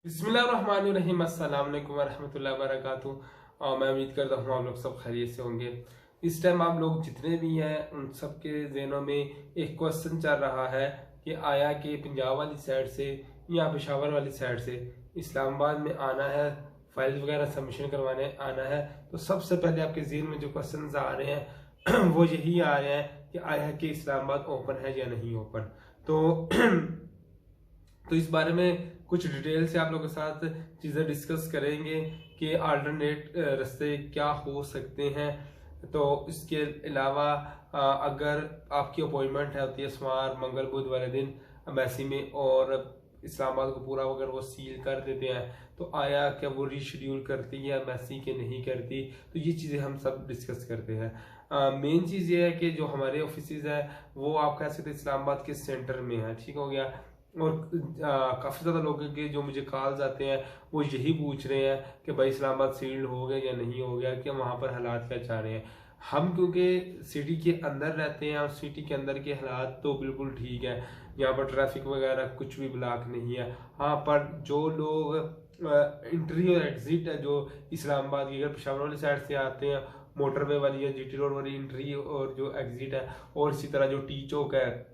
बिस्मिल्लाहिर्रहमानिर्रहीम, अस्सलाम वालेकुम वरहमतुल्लाहि वबरकातुहू। मैं उम्मीद करता हूँ आप लोग सब खैरियत से होंगे। इस टाइम आप लोग जितने भी हैं उन सब के ज़हनों में एक क्वेश्चन चल रहा है कि आया कि पंजाब वाली साइड से या पेशावर वाली साइड से इस्लामाबाद में आना है, फाइल वगैरह सबमिशन करवाने आना है। तो सबसे पहले आपके ज़हन में जो क्वेश्चन आ रहे हैं वो यही आ रहे हैं कि आया कि इस्लामाबाद ओपन है या नहीं ओपन। तो इस बारे में कुछ डिटेल से आप लोगों के साथ चीज़ें डिस्कस करेंगे कि अल्टरनेट रास्ते क्या हो सकते हैं। तो इसके अलावा अगर आपकी अपॉइंटमेंट है होती है सोमवार मंगल बुध वाले दिन एम्बेसी में और इस्लामाबाद को पूरा अगर वो सील कर देते हैं तो आया क्या वो रीशेड्यूल करती है एम्बेसी के नहीं करती। तो ये चीज़ें हम सब डिस्कस करते हैं। मेन चीज़ ये है कि जो हमारे ऑफिसेज है वो आप कह सकते हैं इस्लामाबाद के सेंटर में है, ठीक हो गया। और काफ़ी ज़्यादा लोगों के जो मुझे कॉल्स आते हैं वो यही पूछ रहे हैं कि भाई इस्लामाबाद सील्ड हो गया या नहीं हो गया, कि वहाँ पर हालात क्या चाह रहे हैं। हम क्योंकि सिटी के अंदर रहते हैं और सिटी के अंदर के हालात तो बिल्कुल ठीक है, यहाँ पर ट्रैफिक वगैरह कुछ भी ब्लॉक नहीं है। हाँ, पर जो लोग इंट्री और एग्जिट है जो इस्लामाबाद की अगर पेशावर वाली साइड से आते हैं, मोटरवे वाली या जीटी रोड वाली इंट्री और जो एग्जिट है, और इसी तरह जो टी चौक है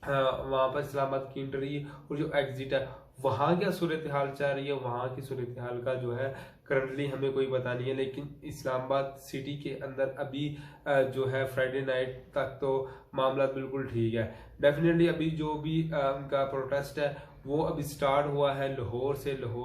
वहाँ पर इस्लामाबाद की इंट्री और जो एग्जिट है वहाँ क्या सूरत हाल चल रही है, वहाँ की सूरत हाल का जो है करंटली हमें कोई पता नहीं है। लेकिन इस्लामाबाद सिटी के अंदर अभी जो है फ्राइडे नाइट तक तो मामला बिल्कुल ठीक है। डेफिनेटली अभी जो भी उनका प्रोटेस्ट है वो अभी स्टार्ट हुआ है लाहौर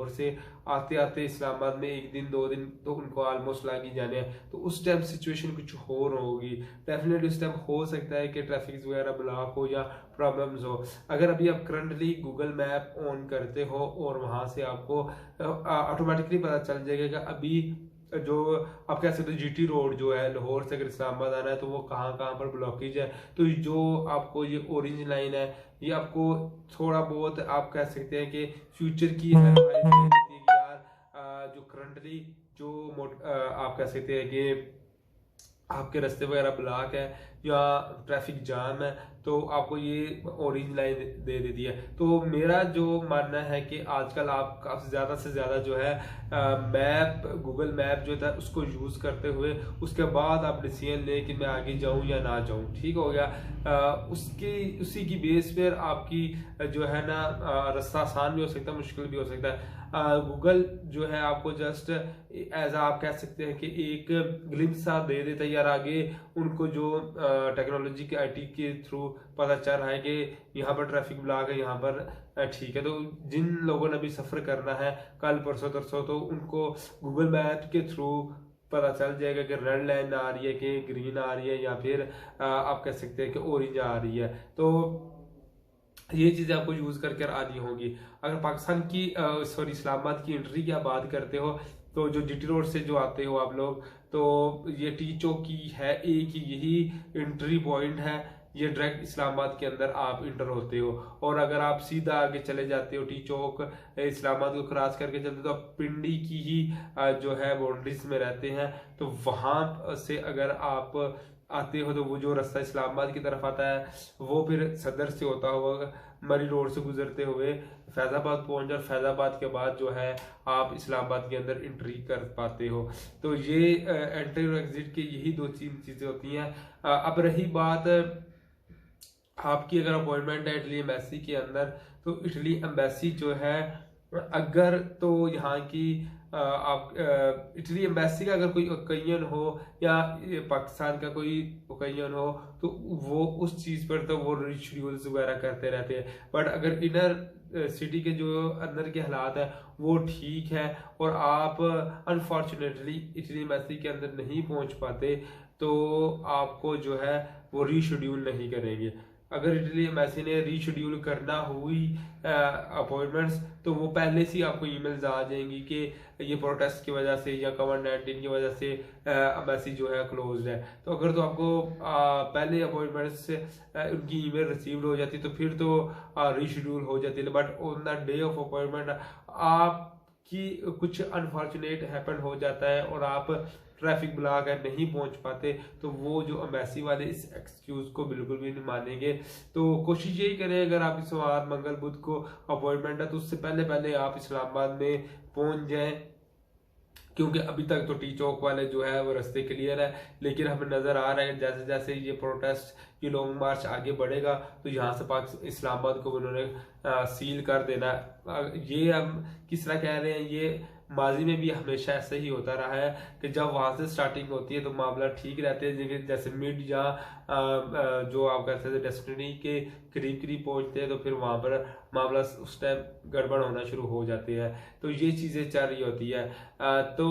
से आते आते इस्लामाबाद में एक दिन दो दिन तो उनको ऑलमोस्ट लागी जाने हैं। तो उस टाइम सिचुएशन कुछ और होगी। डेफिनेटली उस टाइम हो सकता है कि ट्रैफिक वगैरह ब्लॉक हो या प्रॉब्लम्स हो। अगर अभी आप करंटली गूगल मैप ऑन करते हो और वहां से आपको ऑटोमेटिकली पता चल जाएगा कि अभी जो आप कह सकते हो जीटी रोड जो है लाहौर से अगर इस्लामाबाद आना है तो वो कहाँ कहाँ पर ब्लॉकेज है। तो जो आपको ये ऑरेंज लाइन है ये आपको थोड़ा बहुत आप कह सकते हैं कि फ्यूचर की एडवाइस दे देती है कि यार जो करंटली जो आप कह सकते हैं कि आपके रास्ते वगैरह ब्लॉक है या ट्रैफिक जाम है तो आपको ये ऑरेंज लाइन दे देती है। तो मेरा जो मानना है कि आजकल आप काफ़ी ज़्यादा से ज़्यादा जो है मैप गूगल मैप जो था उसको यूज़ करते हुए उसके बाद आप डिसीजन लें कि मैं आगे जाऊं या ना जाऊं, ठीक हो गया। उसी की बेस पर आपकी जो है ना रास्ता आसान भी हो सकता है, मुश्किल भी हो सकता है। गूगल जो है आपको जस्ट एज आप कह सकते हैं कि एक ग्लिम्स सा दे देता है यार, आगे उनको जो टेक्नोलॉजी के आईटी के थ्रू पता चल रहा है कि यहाँ पर ट्रैफिक ब्लॉक है, यहाँ पर ठीक है। तो जिन लोगों ने भी सफ़र करना है कल परसों तरसों तो उनको गूगल मैप के थ्रू पता चल जाएगा कि रेड लाइन आ रही है कि ग्रीन आ रही है या फिर आप कह सकते हैं कि ऑरेंज आ रही है। तो ये चीज़ें आपको यूज़ करके आनी होगी। अगर पाकिस्तान की सॉरी इस्लामाबाद की एंट्री की आप बात करते हो तो जो जीटी रोड से जो आते हो आप लोग तो ये टी चौक की है, एक ही यही एंट्री पॉइंट है। ये डायरेक्ट इस्लामाबाद के अंदर आप इंटर होते हो और अगर आप सीधा आगे चले जाते हो टी चौक इस्लामाबाद को क्रॉस करके चलते हो तो आप पिंडी की ही जो है बाउंड्रीज में रहते हैं। तो वहां से अगर आप आते हो तो वो जो रास्ता इस्लामाबाद की तरफ आता है वो फिर सदर से होता हुआ मरी रोड से गुजरते हुए फैज़ाबाद पहुंच जाए। फैज़ाबाद के बाद जो है आप इस्लामाबाद के अंदर एंट्री कर पाते हो। तो ये एंट्री और एग्जिट की यही दो तीन चीज़ें होती हैं। अब रही बात आपकी अगर अपॉइंटमेंट है इटली एम्बेसी के अंदर तो इटली एम्बेसी जो है अगर तो यहाँ की आप इटली एम्बेसी का अगर कोई ओकेजन हो या पाकिस्तान का कोई ओकेजन हो तो वो उस चीज़ पर तो वो रिशेड्यूल्स वगैरह करते रहते हैं। बट अगर इनर सिटी के जो अंदर के हालात है वो ठीक है और आप अनफॉर्चुनेटली इटली एम्बेसी के अंदर नहीं पहुंच पाते तो आपको जो है वो रीशेड्यूल नहीं करेंगे। अगर इटली एम्बेसी ने रीशेड्यूल करना हुई अपॉइंटमेंट्स तो वो पहले से ही आपको ईमेल्स आ जाएंगी कि ये प्रोटेस्ट की वजह से या कोविड-19 की वजह से एम्बेसी जो है क्लोज्ड है। तो अगर तो आपको पहले अपॉइंटमेंट्स उनकी ईमेल रिसीव्ड हो जाती तो फिर तो रीशेड्यूल हो जाती है। But on the day of appointment आप कि कुछ अनफॉर्चुनेट हैपन हो जाता है और आप ट्रैफिक ब्लॉक है, नहीं पहुंच पाते, तो वो जो एम्बेसी वाले इस एक्सक्यूज को बिल्कुल भी नहीं मानेंगे। तो कोशिश यही करें, अगर आप सोमवार मंगल बुध को अपॉइंटमेंट है तो उससे पहले पहले आप इस्लामाबाद में पहुंच जाएं, क्योंकि अभी तक तो टी चौक वाले जो है वो रास्ते क्लियर है, लेकिन हमें नजर आ रहा है जैसे जैसे ये प्रोटेस्ट की लॉन्ग मार्च आगे बढ़ेगा तो यहाँ से पाकिस्तान इस्लामाबाद को उन्होंने सील कर देना। ये हम किस तरह कह रहे हैं, ये माजी में भी हमेशा ऐसे ही होता रहा है कि जब वहां से स्टार्टिंग होती है तो मामला ठीक रहते हैं, जैसे मिड या जो आप कहते हैं डेस्टिनी के करीब करीब पहुंचते हैं तो फिर वहां पर मामला उस टाइम गड़बड़ होना शुरू हो जाते हैं। तो ये चीजें चल रही होती है। तो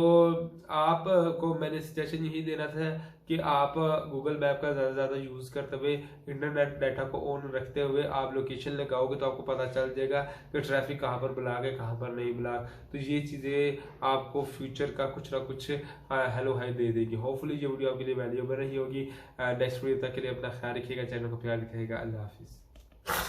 आपको मैंने सजेशन यही देना था कि आप गूगल मैप का ज़्यादा से ज़्यादा यूज़ करते हुए, इंटरनेट डाटा को ऑन रखते हुए आप लोकेशन लगाओगे तो आपको पता चल जाएगा कि ट्रैफिक कहाँ पर ब्लॉक है, कहाँ पर नहीं ब्लॉक। तो ये चीज़ें आपको फ्यूचर का कुछ ना कुछ हेलो हाई दे देगी। होपफुली ये वीडियो आपके लिए वैल्यूएबल रही होगी। नेक्स्ट वीडियो तक के लिए अपना ख्याल रखिएगा, चैनल को प्यार रखिएगा। अल्लाह हाफिज़।